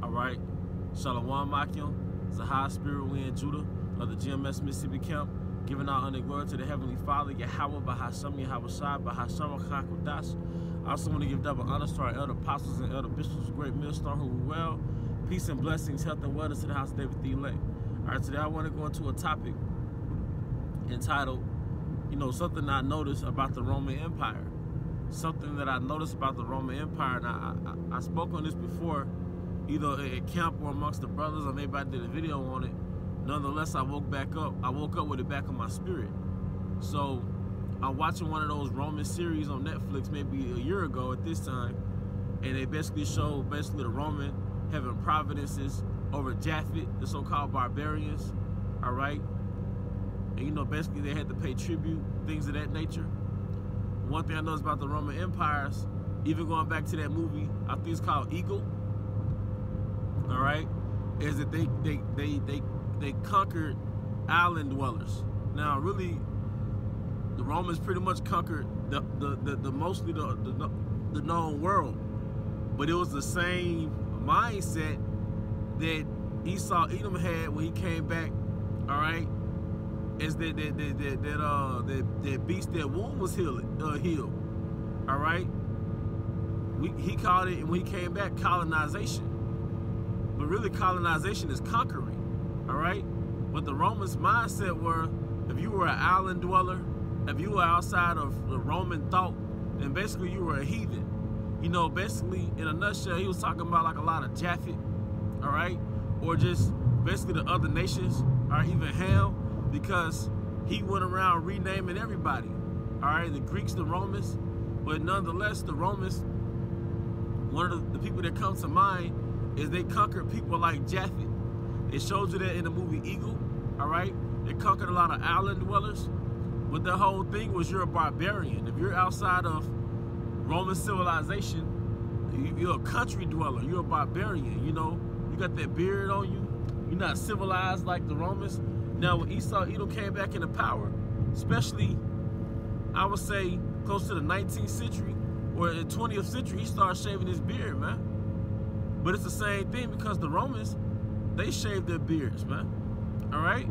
All right. Shalom Makim, Zahar Spirit Wind Judah of the GMS Mississippi Camp, giving out honor and glory to the Heavenly Father, Yahweh, Bahasham, Yahweh Shai, Bahasham, Chakudash. I also want to give double honors to our elder apostles and elder bishops, great millstone who well. Peace and blessings, health and wellness to the house of David the elect. All right, today I want to go into a topic entitled, something I noticed about the Roman Empire. Something that I noticed about the Roman Empire, and I spoke on this before, either at camp or amongst the brothers, or maybe I did a video on it. Nonetheless, I woke up with it back in my spirit. So I'm watching one of those Roman series on Netflix maybe a year ago at this time, and they basically showed the Roman having providences over Japhet, the so-called barbarians, all right? And basically they had to pay tribute, things of that nature. One thing I noticed about the Roman empires, even going back to that movie, I think it's called Eagle, all right, is that they conquered island dwellers. Now, really, the Romans pretty much conquered mostly the known world, but it was the same mindset that Esau Edom had when he came back, all right, is that beast, that wound was healed, all right. He called it, when he came back, colonization. But really, colonization is conquering, all right? But the Romans' mindset were, if you were an island dweller, if you were outside of the Roman thought, then basically you were a heathen. Basically, in a nutshell, he was talking about like a lot of Japhet, all right? Or just basically the other nations, or even Ham, because he went around renaming everybody, all right? The Greeks, the Romans, but nonetheless, the Romans, one of the people that comes to mind is they conquered people like Japhet. It shows you that in the movie Eagle, all right? They conquered a lot of island dwellers, but the whole thing was you're a barbarian. If you're outside of Roman civilization, you're a country dweller, you're a barbarian, you got that beard on you, you're not civilized like the Romans. Now, when Esau Edom came back into power, especially, I would say, close to the 19th century or the 20th century, he started shaving his beard, man. But it's the same thing because the Romans, they shaved their beards, man. All right?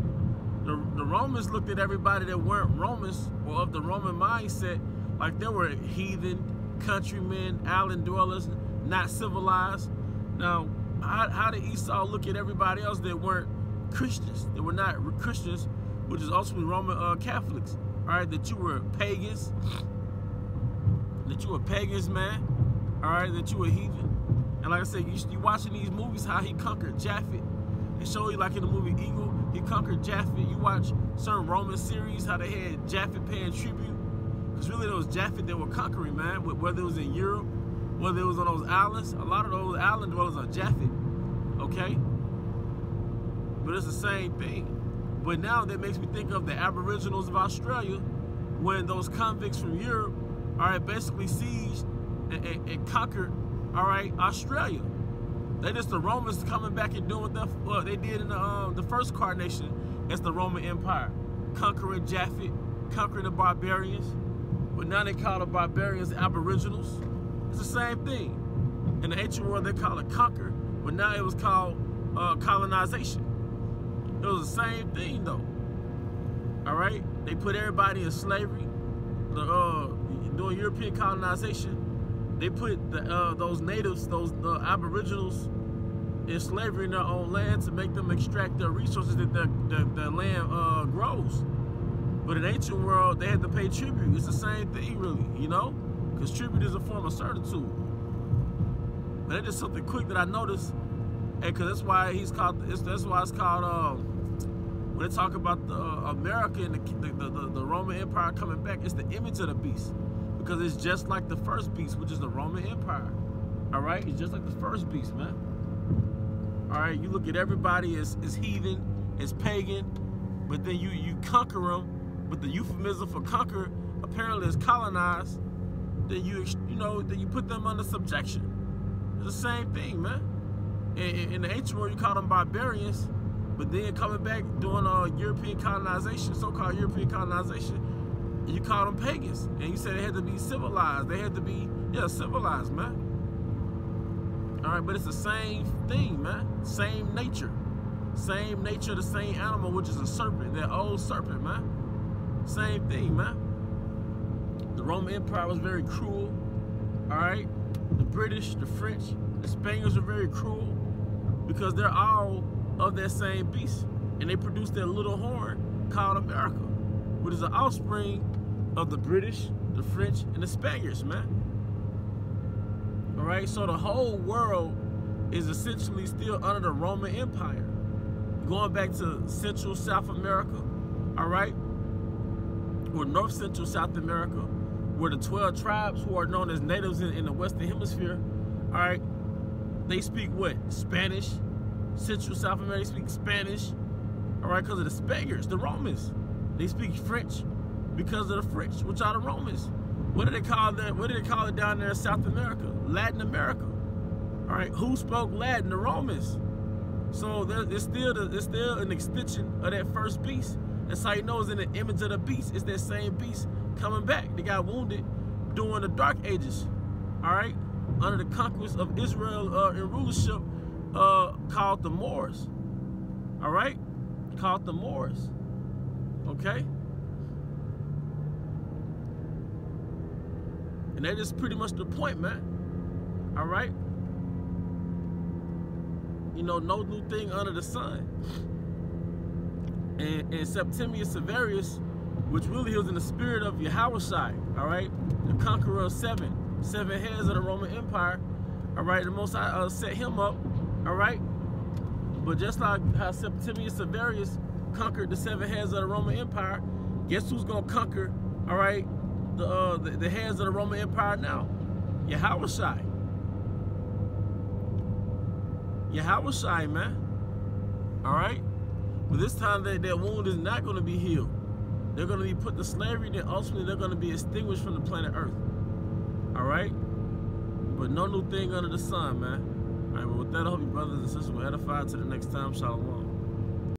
The Romans looked at everybody that weren't Romans or of the Roman mindset like they were heathen, countrymen, island dwellers, not civilized. Now, how did Esau look at everybody else that weren't Christians, that were not Christians, which is ultimately Roman Catholics, all right? That you were pagans, man, all right? That you were heathen. And like I said, you watching these movies, how he conquered Japhet. They show you, like in the movie Eagle, he conquered Japhet. You watch certain Roman series, how they had Japhet paying tribute. Because really, there was Japhet that were conquering, man. Whether it was in Europe, whether it was on those islands, a lot of those island dwellers are Japhet, okay? But it's the same thing. But now that makes me think of the Aboriginals of Australia, when those convicts from Europe, all right, basically sieged and conquered, all right, Australia. They just the Romans coming back and doing what they did in the first carnation as the Roman Empire, conquering Japhet, conquering the barbarians. But now they call the barbarians Aboriginals. It's the same thing. In the ancient world, they call it conquer, but now it was called colonization. It was the same thing, though. All right, they put everybody in slavery. During European colonization, they put those natives, those Aboriginals, in slavery in their own land to make them extract their resources that their land grows. But in the ancient world, they had to pay tribute. It's the same thing, really, because tribute is a form of servitude. But that's just something quick that I noticed, and because that's why it's called. When they talk about the America and the Roman Empire coming back, it's the image of the beast. Because it's just like the first beast, which is the Roman Empire. All right? It's just like the first beast, man. All right? You look at everybody as heathen, as pagan, but then you conquer them. But the euphemism for conquer apparently is colonize. Then then you put them under subjection. It's the same thing, man. In the ancient world, you call them barbarians, but then coming back doing European colonization, so-called European colonization, you call them pagans, and you said they had to be civilized. They had to be, civilized, man. All right, but it's the same thing, man. Same nature. Same nature, the same animal, which is a serpent, that old serpent, man. Same thing, man. The Roman Empire was very cruel, all right? The British, the French, the Spaniards are very cruel because they're all of that same beast. And they produce that little horn called America, which is an offspring of the British, the French, and the Spaniards, man. All right, so the whole world is essentially still under the Roman Empire. Going back to Central South America, all right, or North Central South America, where the 12 tribes who are known as natives in the Western Hemisphere, all right, they speak what? Spanish. Central South America speak Spanish, all right, because of the Spaniards, the Romans. They speak French because of the French, which are the Romans. What do they call that? What do they call it down there in South America? Latin America. All right, who spoke Latin? The Romans. So it's still an extension of that first beast. That's how you know it's in the image of the beast. It's that same beast coming back. They got wounded during the Dark Ages, all right, under the conquest of Israel in rulership, called the Moors, all right, called the Moors, okay. And that is pretty much the point, man, all right. You know, no new thing under the sun. And Septimius Severus, which really he was in the spirit of Yahushua, all right, the conqueror of seven heads of the Roman Empire, all right, the Most High set him up, all right. But just like how Septimius Severus conquered the 7 heads of the Roman Empire, guess who's gonna conquer, all right, the heads of the Roman Empire now? Yahushua. Yahushua, man. All right? But this time that wound is not going to be healed. They're going to be put to slavery, then ultimately they're going to be extinguished from the planet Earth. All right? But no new thing under the sun, man. All right, but with that, I hope you brothers and sisters will edify. To the next time, shalom.